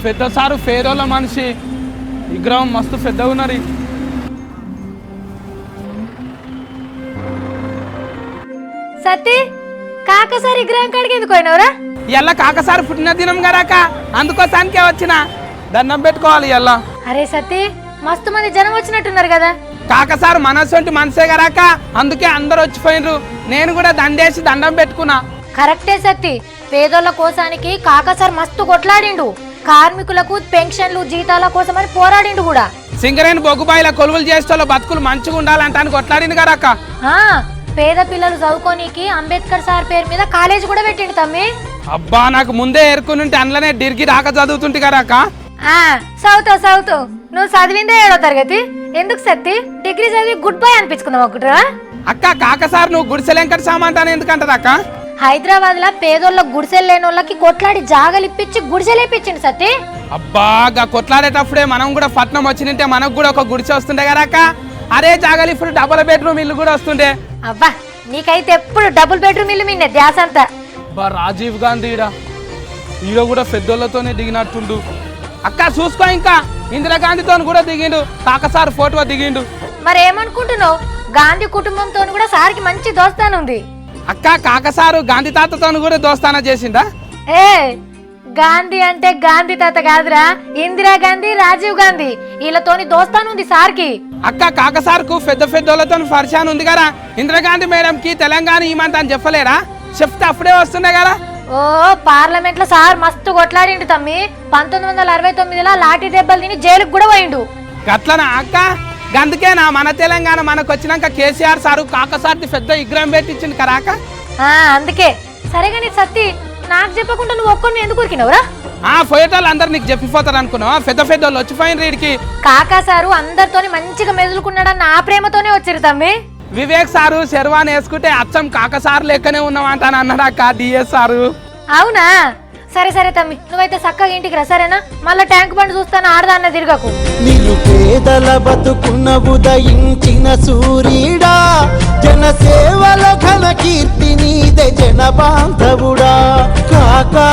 పెద్ద సారు ఫేరోల మనిషి విగ్రహం మస్తు పెద్దగా ఉన్నది. సత్తి కాకసారి విగ్రహం కాడికి ఎందుకు పోయినవరా? ఇలా కాకసారి పుట్టిన దినం గరాక అందుకోసానికే వచ్చిన దండం పెట్టుకోవాలి ఇలా. అరే సత్తి మస్తు మంది జనం వచ్చినట్టున్నారు కదా. కాకసారు మనసొంటి మనసే గరాక అందుకే అందరు వచ్చిపోయినరు. నేను కూడా దండేసి దండం పెట్టుకున్నా. కరెక్టే సత్తి, పేదోళ్ళ కోసానికి కాకసార్ మస్తు కొట్లాడిండు. కార్మికులకు పెన్షన్లు జీతాల కోసమని పోరాడిండు కూడా. సింగరేణి బొగ్గుబాయిల కొలువులు చేసేటోళ్ళ బతుకులు మంచిగా ఉండాలంటానికి కొట్లాడింది గరాక. పేద పిల్లలు చదువుకోనీకి అంబేద్కర్ సార్ పేరు మీద కాలేజ్ కూడా పెట్టిండు తమ్మి. అబ్బా నాకు ముందే ఏరుకునుంటే అందులోనే డిగ్రీ దాకా చదువుతుంటే గరాక. చదువుతావు నువ్వు చదివిందే 7వ తరగతి. ఎందుకు సత్తి డిగ్రీ చదివి గుడ్ బై అనిపించుకుందాం ఒకటిరా? అక్క కాకసారు నువ్వు గుడిసెలెంకట సామంటాను ఎందుకంటది అక్క? హైదరాబాద్ లో పేదోళ్ళ గుడిసెలు లేని వాళ్ళకి కొట్లాడి జాగలు ఇప్పించి గుడిసెలేపించిండు సత్తి. అబ్బా కొట్లాడేటప్పుడే మనం కూడా పట్నం వచ్చింటే మనకు కూడా ఒక గుడిసె వస్తుండే గరాక. అరే జాగలు ఇప్పుడు డబుల్ బెడ్రూమ్ ఇల్లు కూడా వస్తుండే. అబ్బా నీకైతే ఎప్పుడు డబుల్ బెడ్రూమ్ ఇల్లు మీనే ధ్యాస అంతా. బా రాజీవ్ గాంధీ ఈడ కూడా పెద్దోళ్ళతోనే దిగినట్టుండు. అక్క చూసుకో, ఇంకా ఇందిరాగాంధీతో కూడా దిగిండు. కాకసారు ఫోటో దిగిండు. మరేమనుకుంటున్నావు? గాంధీ కుటుంబంతో కూడా సార్కి మంచి దోస్తానుంది. అక్క కాకసారు గాంధీ తాతతో కూడా దోస్తానా చేసిందా? గాంధీ అంటే గాంధీ తాత కాదురా, ఇందిరాగాంధీ రాజీవ్ గాంధీ వీళ్ళతోని దోస్తానుంది సార్కి. అక్క కాకసారుకు పెద్ద పెద్దోళ్ళతో పరిచయం ఉంది కదా. ఇందిరాగాంధీ మేడం కి తెలంగాణ ఈమంత అని చెప్పలేరా? చెప్తే అప్పుడే వస్తుండే కదా. ఓ పార్లమెంట్ లో సార్ మస్తు కొట్లాడిండు తమ్మి. 1969లో లాఠీ దెబ్బలు తిని జైలుకు కూడా పోయిండు. గట్లనా అక్క? అందుకేనా మన తెలంగాణ మనకు వచ్చినాక కేసీఆర్ సారు కాకసారి పెద్ద విగ్రహం పెట్టించింది కరాక. అందుకే సరేగాని సత్తి నాకు చెప్పకుండా నువ్వు ఒక్కరిని ఎందుకు ఉరికినవురా? పోయేటోళ్ళు అందరు నీకు చెప్పిపోతారు అనుకున్నావా? పెద్ద పెద్దోళ్ళు వచ్చిపోయిన వీడికి. కాకాసారు అందరితోని మంచిగా మెదులుకున్నాడన్న ఆ ప్రేమతోనే వచ్చారు తమ్మి. వివేక్ సారు శర్వాన్ వేసుకుంటే అచ్చం కాకసారు లెక్కనే ఉన్నావంటాను అన్నాడు అక్క డిఎస్ సారు. అవునా? సరే సరే తమ్మి నువ్వైతే చక్కగా ఇంటికి రా సరేనా? మళ్ళా ట్యాంక్ బండ్ చూస్తాను ఆడదాన్న తిరగకు. నిరుపేదల బతుకున్న ఉదయించిన సూర్యుడా, జనసేవల ఘన కీర్తి నీదే జన బాంధవుడా. కాకా